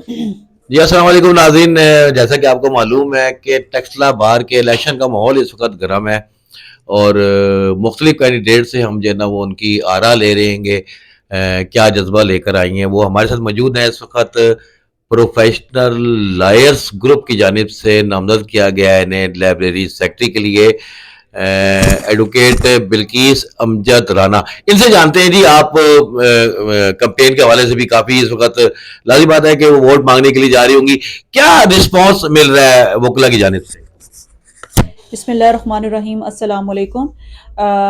جی السلام علیکم ناظرین، جیسا کہ آپ کو معلوم ہے کہ ٹیکسلا بار کے الیکشن کا ماحول اس وقت گرم ہے، اور مختلف کینڈیڈیٹ سے ہم جو ہے نا وہ ان کی آرا لے رہے ہیں کہ کیا جذبہ لے کر آئی ہیں. وہ ہمارے ساتھ موجود ہیں اس وقت. پروفیشنل لائرز گروپ کی جانب سے نامزد کیا گیا ہے انہیں لائبریری سیکرٹری کے لیے ایڈوکیٹ بلکیس امجد رانا. ان سے جانتے ہیں جی آپ کمپین کے حوالے سے بھی کافی اس وقت لازم بات ہے کہ وہ ووٹ مانگنے کے لیے جا رہی ہوں گی. کیا رسپانس مل رہا ہے وکلا کی جانب سے؟ بسم اللہ الرحمن الرحیم، السلام علیکم۔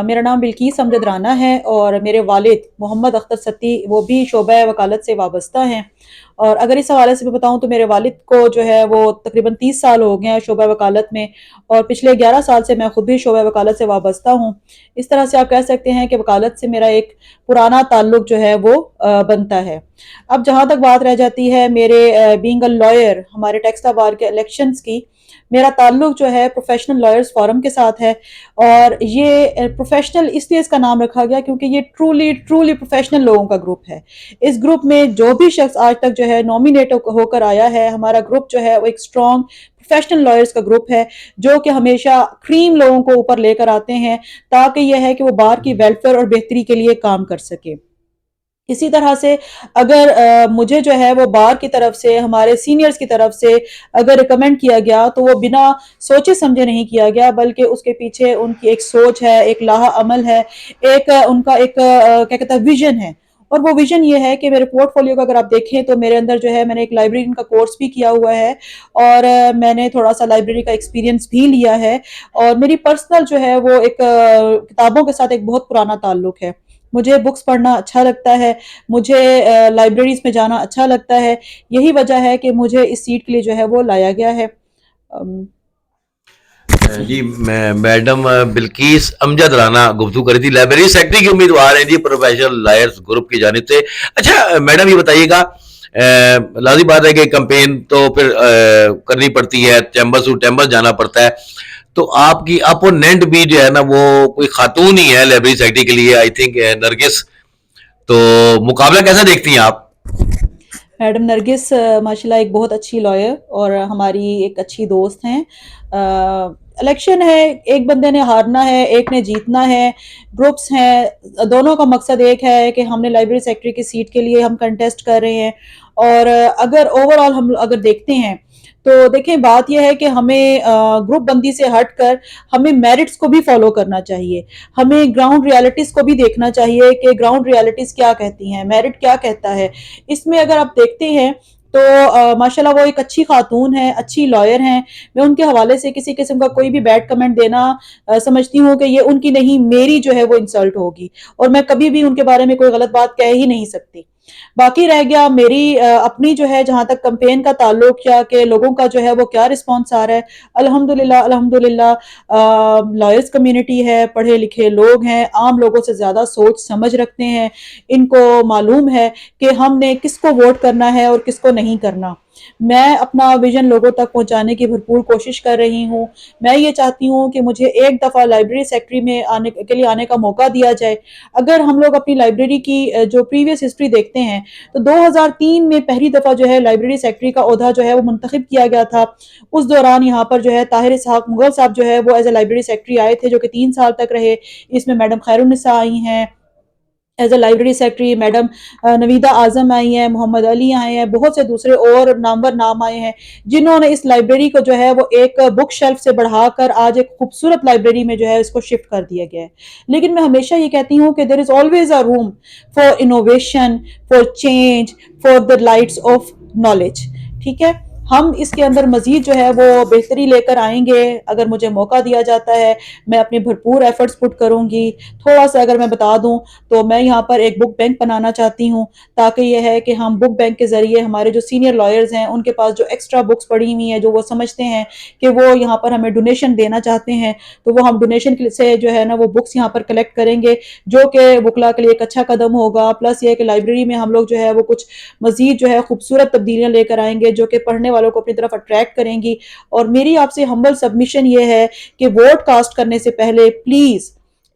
میرا نام بلکیس امجد رانا ہے اور میرے والد محمد اختر ستی وہ بھی شعبہ وکالت سے وابستہ ہیں۔ اور اگر اس حوالے سے بھی بتاؤں تو میرے والد کو جو ہے وہ تقریباً 30 سال ہو گئے ہیں شعبہ وکالت میں، اور پچھلے 11 سال سے میں خود بھی شعبہ وکالت سے وابستہ ہوں۔ اس طرح سے آپ کہہ سکتے ہیں کہ وکالت سے میرا ایک پرانا تعلق جو ہے وہ بنتا ہے۔ اب جہاں تک بات رہ جاتی ہے میرے بینگ اے لائر ہمارے ٹیکسلا بار کے الیکشنز کی، میرا تعلق جو ہے پروفیشنل لائرز فورم کے ساتھ ہے۔ اور یہ پروفیشنل اس لیے اس کا نام رکھا گیا کیونکہ یہ ٹرولی پروفیشنل لوگوں کا گروپ ہے۔ اس گروپ میں جو بھی شخص آج تک جو ہے نومینیٹ ہو کر آیا ہے، ہمارا گروپ جو ہے وہ ایک اسٹرانگ پروفیشنل لائرز کا گروپ ہے جو کہ ہمیشہ کریم لوگوں کو اوپر لے کر آتے ہیں تاکہ یہ ہے کہ وہ بار کی ویلفیئر اور بہتری کے لیے کام کر سکے۔ اسی طرح سے اگر مجھے جو ہے وہ بار کی طرف سے ہمارے سینئرز کی طرف سے اگر ریکمینڈ کیا گیا تو وہ بنا سوچے سمجھے نہیں کیا گیا، بلکہ اس کے پیچھے ان کی ایک سوچ ہے، ایک لاہ عمل ہے، ایک ان کا ایک کیا کہتا ہے ویژن ہے۔ اور وہ ویژن یہ ہے کہ میرے پورٹ فولیو کا اگر آپ دیکھیں تو میرے اندر جو ہے میں نے ایک لائبریرین کا کورس بھی کیا ہوا ہے، اور میں نے تھوڑا سا لائبریری کا ایکسپیرینس بھی لیا ہے، اور میری پرسنل جو ہے وہ ایک کتابوں کے ساتھ ایک بہت پرانا تعلق ہے۔ مجھے بکس پڑھنا اچھا لگتا ہے، مجھے لائبریریز میں جانا اچھا لگتا ہے۔ یہی وجہ ہے کہ مجھے اس سیٹ کے لیے جو ہے وہ لایا گیا ہے۔ ام، جی میں میڈم بلکیس امجد رانا گفتگو کری تھی، لائبریری سیکرٹری کی امیدوار ہیں جی پروفیشنل لائرز گروپ کی جانب سے. اچھا میڈم یہ بتائیے گا، لازم بات ہے کہ کمپین تو پھر کرنی پڑتی ہے، چیمبر ٹو چیمبر جانا پڑتا ہے، تو آپ کی اپوننٹ بھی جو ہے نا وہ کوئی خاتون ہی ہے لائبریری سیکرٹری کے لیے، آئی تھنک نرگس. تو مقابلہ کیسا دیکھتی ہیں آپ؟ میڈم نرگس ماشاء اللہ ایک بہت اچھی لائر اور ہماری ایک اچھی دوست ہیں۔ الیکشن ہے، ایک بندے نے ہارنا ہے، ایک نے جیتنا ہے، گروپس ہیں، دونوں کا مقصد ایک ہے کہ ہم نے لائبریری سیکرٹری کی سیٹ کے لیے ہم کنٹیسٹ کر رہے ہیں۔ اور اگر اوور آل ہم اگر دیکھتے ہیں تو دیکھیں بات یہ ہے کہ ہمیں گروپ بندی سے ہٹ کر ہمیں میرٹس کو بھی فالو کرنا چاہیے، ہمیں گراؤنڈ ریالٹیز کو بھی دیکھنا چاہیے کہ گراؤنڈ ریالٹیز کیا کہتی ہیں، میرٹ کیا کہتا ہے۔ اس میں اگر آپ دیکھتے ہیں تو ماشاءاللہ وہ ایک اچھی خاتون ہیں، اچھی لائر ہیں۔ میں ان کے حوالے سے کسی قسم کا کوئی بھی بیڈ کمنٹ دینا سمجھتی ہوں کہ یہ ان کی نہیں میری جو ہے وہ انسلٹ ہوگی، اور میں کبھی بھی ان کے بارے میں کوئی غلط بات کہہ ہی نہیں سکتی۔ باقی رہ گیا میری اپنی جو ہے جہاں تک کمپین کا تعلق یا کہ لوگوں کا جو ہے وہ کیا رسپانس آ رہا ہے، الحمدللہ لائرز کمیونٹی ہے، پڑھے لکھے لوگ ہیں، عام لوگوں سے زیادہ سوچ سمجھ رکھتے ہیں، ان کو معلوم ہے کہ ہم نے کس کو ووٹ کرنا ہے اور کس کو نہیں کرنا۔ میں اپنا ویژن لوگوں تک پہنچانے کی بھرپور کوشش کر رہی ہوں۔ میں یہ چاہتی ہوں کہ مجھے ایک دفعہ لائبریری سیکرٹری میں آنے کے لیے آنے کا موقع دیا جائے۔ اگر ہم لوگ اپنی لائبریری کی جو پریویس ہسٹری دیکھتے ہیں تو 2003 میں پہلی دفعہ جو ہے لائبریری سیکرٹری کا عہدہ جو ہے وہ منتخب کیا گیا تھا۔ اس دوران یہاں پر جو ہے طاہر اسحاق مغل صاحب جو ہے وہ ایز اے لائبریری سیکرٹری آئے تھے جو کہ 3 سال تک رہے۔ اس میں میڈم خیر النساء آئی ہیں as a library secretary, madam Naveeda Azam آئی ہیں، محمد علی آئے ہیں، بہت سے دوسرے اور نامور نام آئے ہیں جنہوں نے اس لائبریری کو جو ہے وہ ایک بک شیلف سے بڑھا کر آج ایک خوبصورت لائبریری میں جو ہے اس کو شفٹ کر دیا گیا ہے۔ لیکن میں ہمیشہ یہ کہتی ہوں کہ there is always a room for innovation, for change, for the lights of knowledge. ٹھیک ہے، ہم اس کے اندر مزید جو ہے وہ بہتری لے کر آئیں گے اگر مجھے موقع دیا جاتا ہے۔ میں اپنی بھرپور ایفرٹس پٹ کروں گی۔ تھوڑا سا اگر میں بتا دوں تو میں یہاں پر ایک بک بینک بنانا چاہتی ہوں تاکہ یہ ہے کہ ہم بک بینک کے ذریعے ہمارے جو سینئر لائرز ہیں ان کے پاس جو ایکسٹرا بکس پڑی ہوئی ہیں جو وہ سمجھتے ہیں کہ وہ یہاں پر ہمیں ڈونیشن دینا چاہتے ہیں، تو وہ ہم ڈونیشن سے جو ہے نا وہ بکس یہاں پر کلیکٹ کریں گے، جو کہ وکلا کے لیے ایک اچھا قدم ہوگا۔ پلس یہ ہے کہ لائبریری میں ہم لوگ جو ہے وہ کچھ مزید جو ہے خوبصورت تبدیلیاں لے کر آئیں گے جو کہ پڑھنے والوں کو اپنی طرف اٹریکٹ کریں گی۔ اور میری آپ سے ہمبل سبمیشن یہ ہے کہ ووٹ کاسٹ کرنے سے پہلے پلیز